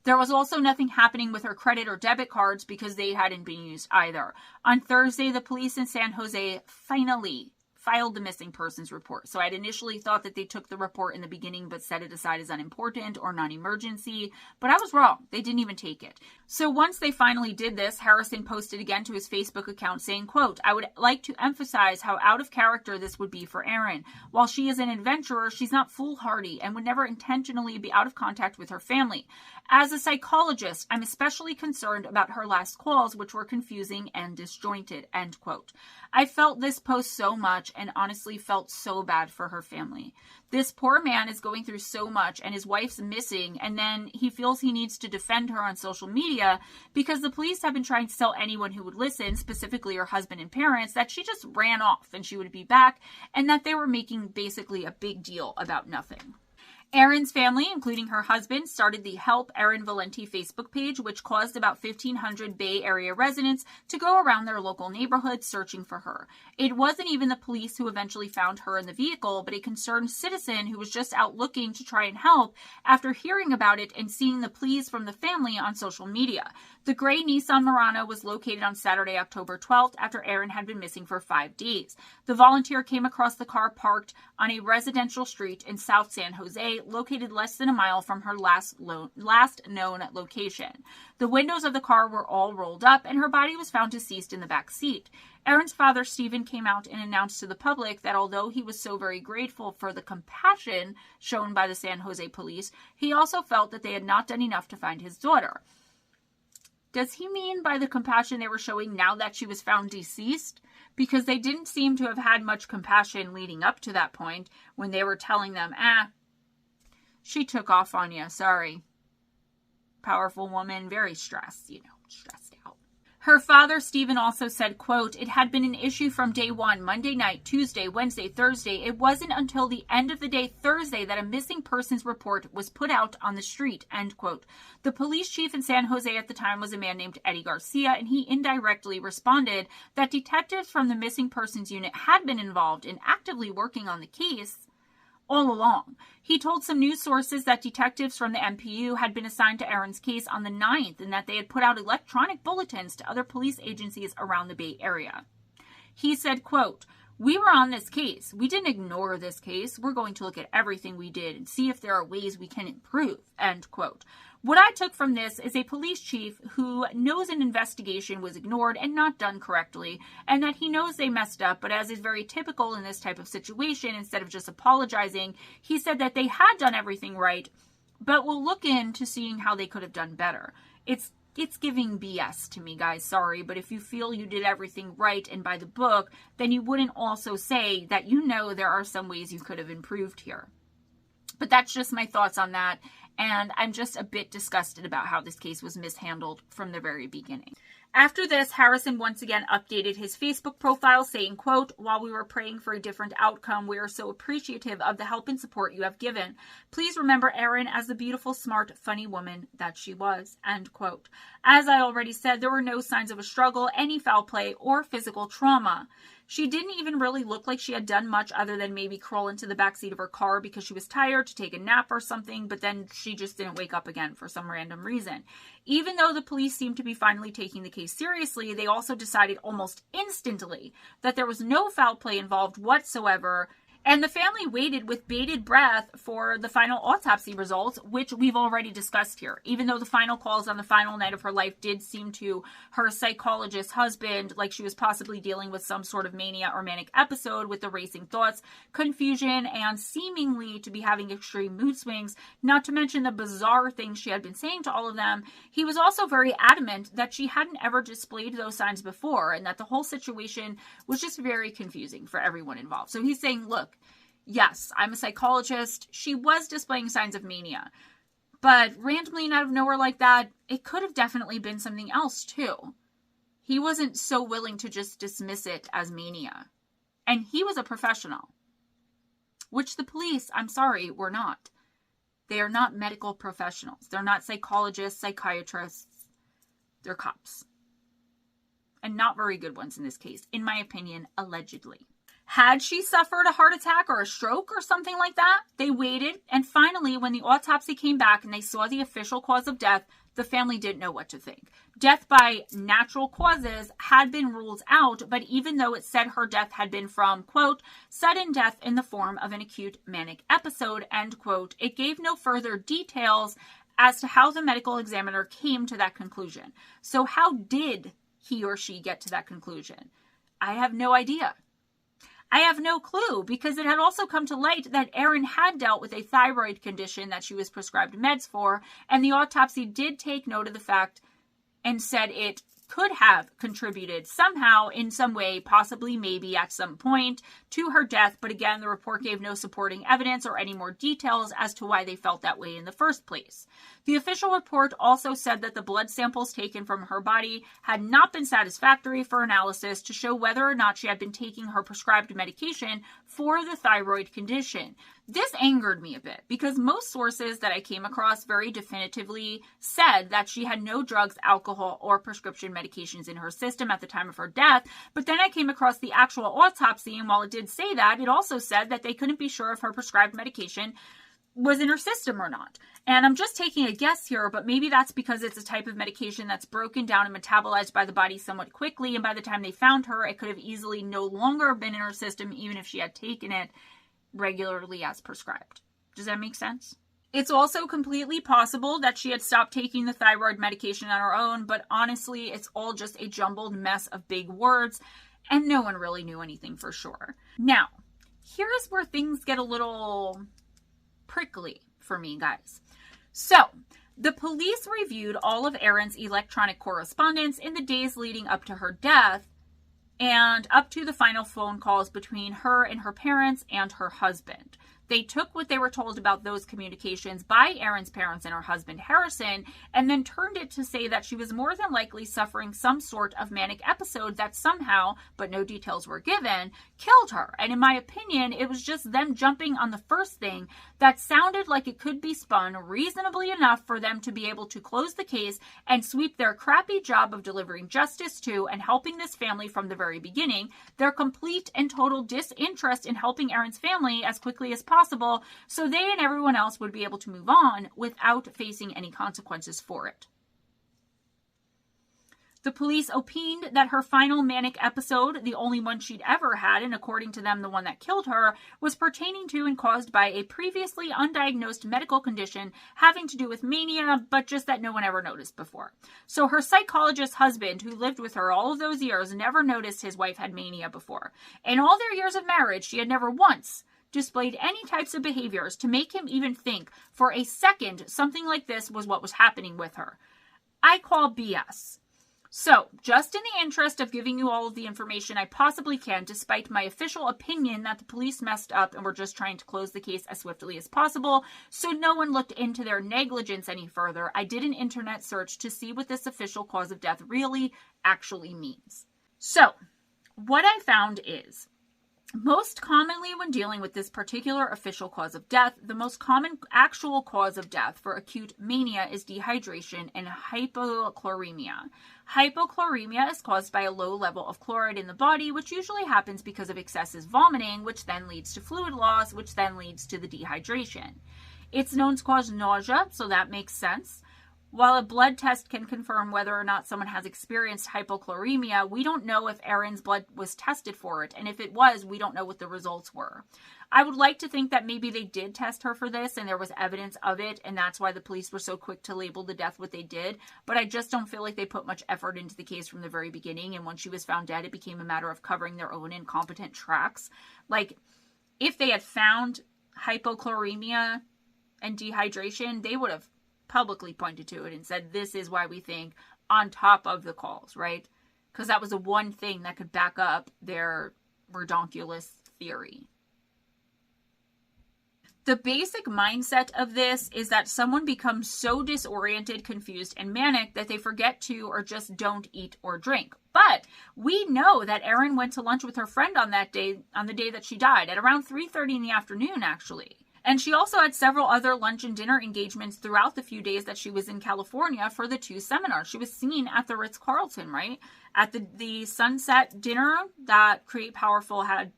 There was also nothing happening with her credit or debit cards because they hadn't been used either. On Thursday, the police in San Jose finally filed the missing persons report. So I'd initially thought that they took the report in the beginning but set it aside as unimportant or non-emergency, but I was wrong. They didn't even take it. So once they finally did this, Harrison posted again to his Facebook account saying, quote, "I would like to emphasize how out of character this would be for Erin. While she is an adventurer, she's not foolhardy and would never intentionally be out of contact with her family. As a psychologist, I'm especially concerned about her last calls, which were confusing and disjointed," end quote. I felt this post so much and honestly felt so bad for her family. This poor man is going through so much and his wife's missing, and then he feels he needs to defend her on social media because the police have been trying to tell anyone who would listen, specifically her husband and parents, that she just ran off and she would be back, and that they were making basically a big deal about nothing. Erin's family, including her husband, started the Help Erin Valenti Facebook page, which caused about 1,500 Bay Area residents to go around their local neighborhoods searching for her. It wasn't even the police who eventually found her in the vehicle, but a concerned citizen who was just out looking to try and help after hearing about it and seeing the pleas from the family on social media. The gray Nissan Murano was located on Saturday, October 12th, after Erin had been missing for 5 days. The volunteer came across the car parked on a residential street in South San Jose, located less than a mile from her last known location. The windows of the car were all rolled up, and her body was found deceased in the back seat. Erin's father, Stephen, came out and announced to the public that although he was so very grateful for the compassion shown by the San Jose police, he also felt that they had not done enough to find his daughter. Does he mean by the compassion they were showing now that she was found deceased? Because they didn't seem to have had much compassion leading up to that point when they were telling them, she took off on you, sorry. Powerful woman, very stressed, stressed out. Her father, Stephen, also said, quote, "It had been an issue from day one, Monday night, Tuesday, Wednesday, Thursday. It wasn't until the end of the day, Thursday, that a missing persons report was put out on the street," end quote. The police chief in San Jose at the time was a man named Eddie Garcia, and he indirectly responded that detectives from the missing persons unit had been involved in actively working on the case all along. He told some news sources that detectives from the MPU had been assigned to Erin's case on the 9th and that they had put out electronic bulletins to other police agencies around the Bay Area. He said, quote, We were on this case. We didn't ignore this case. We're going to look at everything we did and see if there are ways we can improve, end quote. What I took from this is a police chief who knows an investigation was ignored and not done correctly, and that he knows they messed up, but as is very typical in this type of situation, instead of just apologizing, he said that they had done everything right, but will look into seeing how they could have done better. It's giving BS to me, guys. Sorry, but if you feel you did everything right and by the book, then you wouldn't also say that you know there are some ways you could have improved here. But that's just my thoughts on that. And I'm just a bit disgusted about how this case was mishandled from the very beginning. After this, Harrison once again updated his Facebook profile saying, quote, "While we were praying for a different outcome, we are so appreciative of the help and support you have given. Please remember Erin as the beautiful, smart, funny woman that she was," end quote. As I already said, there were no signs of a struggle, any foul play, or physical trauma. She didn't even really look like she had done much other than maybe crawl into the backseat of her car because she was tired to take a nap or something, but then she just didn't wake up again for some random reason. Even though the police seemed to be finally taking the case seriously, they also decided almost instantly that there was no foul play involved whatsoever, and the family waited with bated breath for the final autopsy results, which we've already discussed here. Even though the final calls on the final night of her life did seem to her psychologist husband like she was possibly dealing with some sort of mania or manic episode with the racing thoughts, confusion, and seemingly to be having extreme mood swings, not to mention the bizarre things she had been saying to all of them, he was also very adamant that she hadn't ever displayed those signs before and that the whole situation was just very confusing for everyone involved. So he's saying, look, yes, I'm a psychologist. She was displaying signs of mania. But randomly and out of nowhere like that, it could have definitely been something else too. He wasn't so willing to just dismiss it as mania. And he was a professional. Which the police, I'm sorry, were not. They are not medical professionals. They're not psychologists, psychiatrists. They're cops. And not very good ones in this case, in my opinion, allegedly. Had she suffered a heart attack or a stroke or something like that? They waited, and finally, when the autopsy came back and they saw the official cause of death, the family didn't know what to think. Death by natural causes had been ruled out, but even though it said her death had been from, quote, sudden death in the form of an acute manic episode, end quote, it gave no further details as to how the medical examiner came to that conclusion. So how did he or she get to that conclusion? I have no idea. I have no clue, because it had also come to light that Erin had dealt with a thyroid condition that she was prescribed meds for, and the autopsy did take note of the fact and said it could have contributed somehow, in some way, possibly, maybe at some point, to her death. But again, the report gave no supporting evidence or any more details as to why they felt that way in the first place. The official report also said that the blood samples taken from her body had not been satisfactory for analysis to show whether or not she had been taking her prescribed medication for the thyroid condition. This angered me a bit, because most sources that I came across very definitively said that she had no drugs, alcohol, or prescription medications in her system at the time of her death. But then I came across the actual autopsy, and while it did say that, it also said that they couldn't be sure if her prescribed medication was in her system or not. And I'm just taking a guess here, but maybe that's because it's a type of medication that's broken down and metabolized by the body somewhat quickly, and by the time they found her, it could have easily no longer been in her system, even if she had taken it regularly as prescribed. Does that make sense? It's also completely possible that she had stopped taking the thyroid medication on her own, but honestly, it's all just a jumbled mess of big words, and no one really knew anything for sure. Now, here's where things get a little prickly for me, guys. So, the police reviewed all of Erin's electronic correspondence in the days leading up to her death, and up to the final phone calls between her and her parents and her husband. They took what they were told about those communications by Erin's parents and her husband Harrison, and then turned it to say that she was more than likely suffering some sort of manic episode that somehow, but no details were given, killed her. And in my opinion, it was just them jumping on the first thing that sounded like it could be spun reasonably enough for them to be able to close the case and sweep their crappy job of delivering justice to and helping this family from the very beginning, their complete and total disinterest in helping Erin's family as quickly as possible, so they and everyone else would be able to move on without facing any consequences for it. The police opined that her final manic episode, the only one she'd ever had, and according to them, the one that killed her, was pertaining to and caused by a previously undiagnosed medical condition having to do with mania, but just that no one ever noticed before. So her psychologist husband, who lived with her all of those years, never noticed his wife had mania before. In all their years of marriage, she had never once displayed any types of behaviors to make him even think for a second something like this was what was happening with her. I call BS. So, just in the interest of giving you all of the information I possibly can, despite my official opinion that the police messed up and were just trying to close the case as swiftly as possible, so no one looked into their negligence any further, I did an internet search to see what this official cause of death really actually means. So, what I found is, most commonly when dealing with this particular official cause of death, the most common actual cause of death for acute mania is dehydration and hypochloremia. Hypochloremia is caused by a low level of chloride in the body, which usually happens because of excessive vomiting, which then leads to fluid loss, which then leads to the dehydration. It's known to cause nausea, so that makes sense. While a blood test can confirm whether or not someone has experienced hypochloremia, we don't know if Erin's blood was tested for it, and if it was, we don't know what the results were. I would like to think that maybe they did test her for this and there was evidence of it, and that's why the police were so quick to label the death what they did, but I just don't feel like they put much effort into the case from the very beginning, and once she was found dead, it became a matter of covering their own incompetent tracks. Like, if they had found hypochloremia and dehydration, they would have publicly pointed to it and said, this is why we think, on top of the calls, right? Because that was the one thing that could back up their redonkulous theory. The basic mindset of this is that someone becomes so disoriented, confused, and manic that they forget to or just don't eat or drink. But we know that Erin went to lunch with her friend on that day, on the day that she died, at around 3:30 in the afternoon, actually. And she also had several other lunch and dinner engagements throughout the few days that she was in California for the 2 seminars. She was seen at the Ritz-Carlton, right? At the sunset dinner that Create Powerful had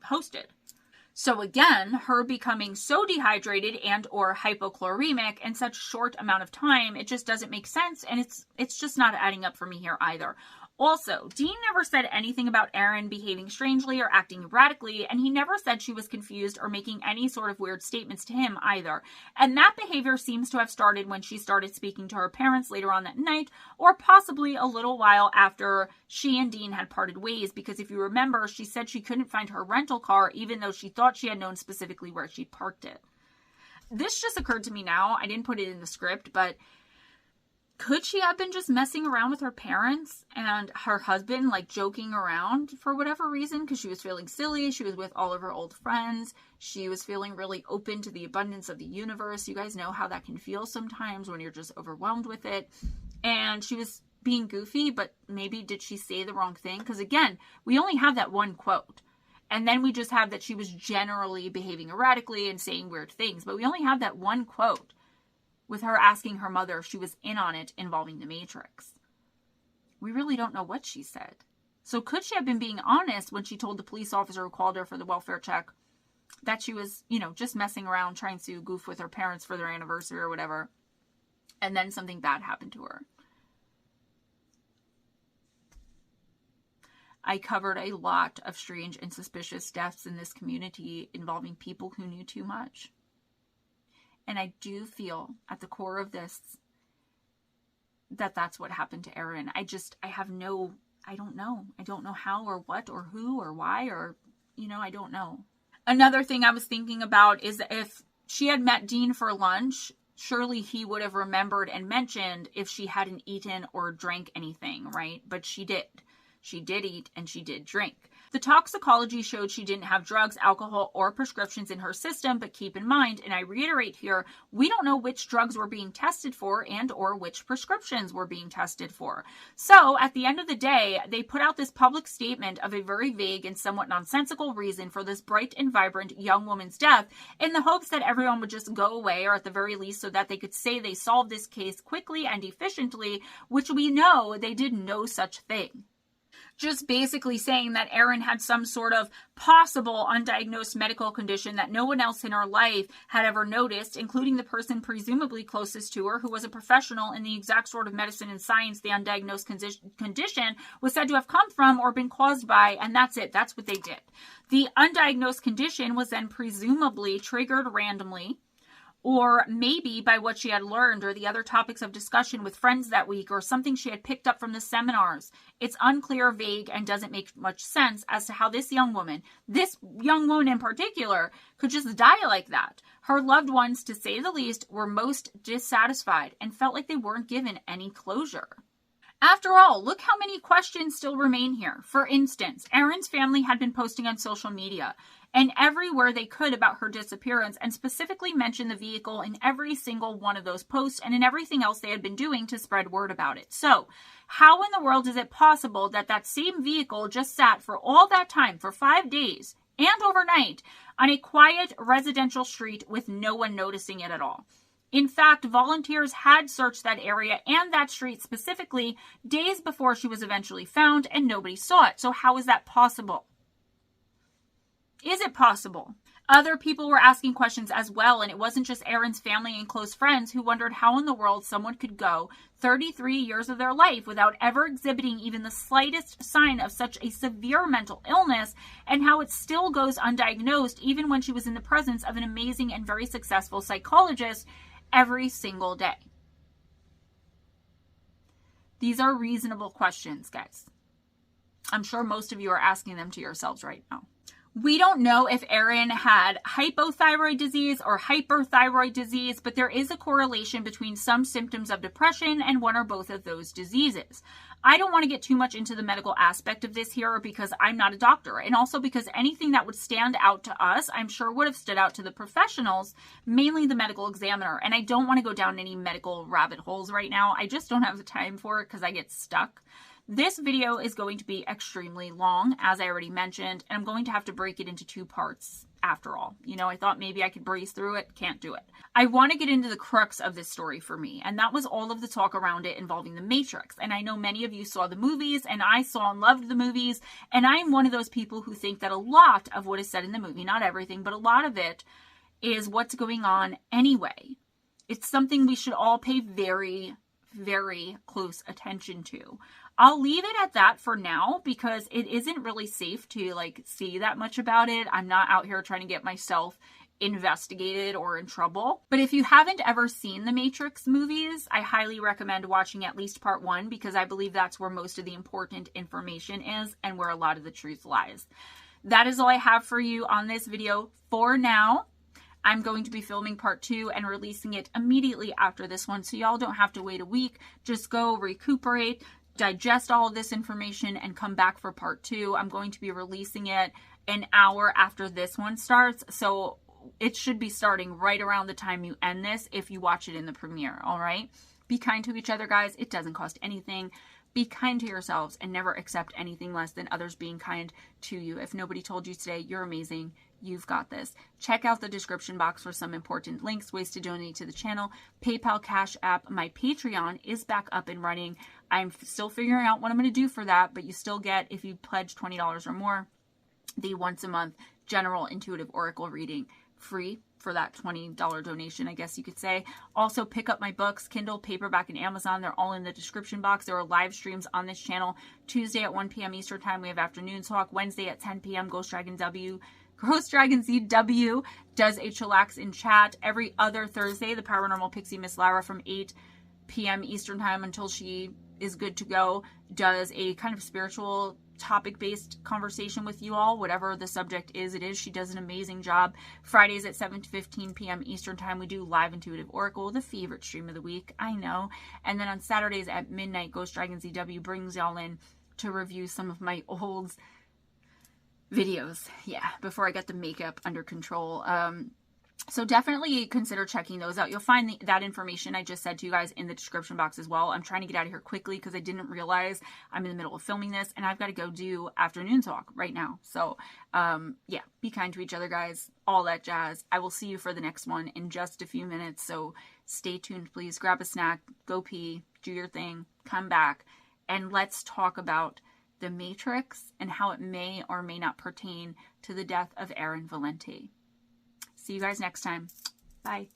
hosted. So again, her becoming so dehydrated and or hypochloremic in such short amount of time, it just doesn't make sense. And it's just not adding up for me here either. Also, Dean never said anything about Erin behaving strangely or acting erratically, and he never said she was confused or making any sort of weird statements to him either. And that behavior seems to have started when she started speaking to her parents later on that night, or possibly a little while after she and Dean had parted ways, because if you remember, she said she couldn't find her rental car even though she thought she had known specifically where she parked it. This just occurred to me now. I didn't put it in the script, but could she have been just messing around with her parents and her husband, like joking around for whatever reason? Because she was feeling silly. She was with all of her old friends. She was feeling really open to the abundance of the universe. You guys know how that can feel sometimes when you're just overwhelmed with it. And she was being goofy, but maybe did she say the wrong thing? Because again, we only have that one quote. And then we just have that she was generally behaving erratically and saying weird things. But we only have that one quote, with her asking her mother if she was in on it involving the Matrix. We really don't know what she said. So could she have been being honest when she told the police officer who called her for the welfare check that she was, just messing around trying to goof with her parents for their anniversary or whatever, and then something bad happened to her? I covered a lot of strange and suspicious deaths in this community involving people who knew too much. And I do feel at the core of this that that's what happened to Erin. I don't know. I don't know how or what or who or why or, I don't know. Another thing I was thinking about is if she had met Dean for lunch, surely he would have remembered and mentioned if she hadn't eaten or drank anything, right? But she did. She did eat and she did drink. The toxicology showed she didn't have drugs, alcohol, or prescriptions in her system, but keep in mind, and I reiterate here, we don't know which drugs were being tested for and or which prescriptions were being tested for. So at the end of the day, they put out this public statement of a very vague and somewhat nonsensical reason for this bright and vibrant young woman's death in the hopes that everyone would just go away, or at the very least so that they could say they solved this case quickly and efficiently, which we know they did no such thing. just basically saying that Erin had some sort of possible undiagnosed medical condition that no one else in her life had ever noticed, including the person presumably closest to her, who was a professional in the exact sort of medicine and science the undiagnosed condition was said to have come from or been caused by, and that's it. That's what they did. The undiagnosed condition was then presumably triggered randomly, or maybe by what she had learned or the other topics of discussion with friends that week, or something she had picked up from the seminars. It's unclear, vague, and doesn't make much sense as to how this young woman in particular, could just die like that. Her loved ones, to say the least, were most dissatisfied and felt like they weren't given any closure. After all, look how many questions still remain here. For instance, Erin's family had been posting on social media and everywhere they could about her disappearance, and specifically mentioned the vehicle in every single one of those posts and in everything else they had been doing to spread word about it. So, how in the world is it possible that that same vehicle just sat for all that time, for 5 days and overnight, on a quiet residential street with no one noticing it at all? In fact, volunteers had searched that area and that street specifically days before she was eventually found, and nobody saw it. So how is that possible? Is it possible? Other people were asking questions as well, and it wasn't just Erin's family and close friends who wondered how in the world someone could go 33 years of their life without ever exhibiting even the slightest sign of such a severe mental illness, and how it still goes undiagnosed even when she was in the presence of an amazing and very successful psychologist every single day. These are reasonable questions, guys. I'm sure most of you are asking them to yourselves right now. We don't know if Erin had hypothyroid disease or hyperthyroid disease, but there is a correlation between some symptoms of depression and one or both of those diseases. I don't want to get too much into the medical aspect of this here because I'm not a doctor, and also because anything that would stand out to us, I'm sure would have stood out to the professionals, mainly the medical examiner. And I don't want to go down any medical rabbit holes right now. I just don't have the time for it because I get stuck. This video is going to be extremely long, as I already mentioned, and I'm going to have to break it into 2 parts after all. You know, I thought maybe I could breeze through it. Can't do it. I want to get into the crux of this story for me, and that was all of the talk around it involving The Matrix. And I know many of you saw the movies, and I saw and loved the movies, and I'm one of those people who think that a lot of what is said in the movie, not everything, but a lot of it, is what's going on anyway. It's something we should all pay very, very close attention to. I'll leave it at that for now because it isn't really safe to see that much about it. I'm not out here trying to get myself investigated or in trouble. But if you haven't ever seen the Matrix movies, I highly recommend watching at least part 1 because I believe that's where most of the important information is and where a lot of the truth lies. That is all I have for you on this video for now. I'm going to be filming part 2 and releasing it immediately after this one, so y'all don't have to wait a week. Just go recuperate, digest all of this information, and come back for part 2. I'm going to be releasing it an hour after this one starts, so it should be starting right around the time you end this if you watch it in the premiere, all right? Be kind to each other, guys. It doesn't cost anything. Be kind to yourselves and never accept anything less than others being kind to you. If nobody told you today, you're amazing. You've got this. Check out the description box for some important links, ways to donate to the channel, PayPal, Cash App. My Patreon is back up and running. I'm still figuring out what I'm going to do for that, but you still get, if you pledge $20 or more, the once a month general intuitive oracle reading free for that $20 donation, I guess you could say. Also, pick up my books, Kindle, paperback, and Amazon. They're all in the description box. There are live streams on this channel. Tuesday at 1 p.m. Eastern Time, we have Afternoon Talk. Wednesday at 10 p.m., Ghost Dragon ZW does a chillax in chat. Every other Thursday, the Paranormal Pixie Miss Lara from 8 p.m. Eastern Time until she is good to go, does a kind of spiritual topic-based conversation with you all. Whatever the subject is, it is. She does an amazing job. Fridays at 7 to 15 p.m. Eastern Time, we do Live Intuitive Oracle, the favorite stream of the week, I know. And then on Saturdays at midnight, Ghost Dragon ZW brings y'all in to review some of my old videos, before I get the makeup under control. So definitely consider checking those out. You'll find that information I just said to you guys in the description box as well. I'm trying to get out of here quickly because I didn't realize I'm in the middle of filming this and I've got to go do Afternoon Talk right now. So be kind to each other, guys, all that jazz. I will see you for the next one in just a few minutes, so stay tuned, please. Grab a snack, go pee, do your thing, come back, and let's talk about the Matrix, and how it may or may not pertain to the death of Erin Valenti. See you guys next time. Bye.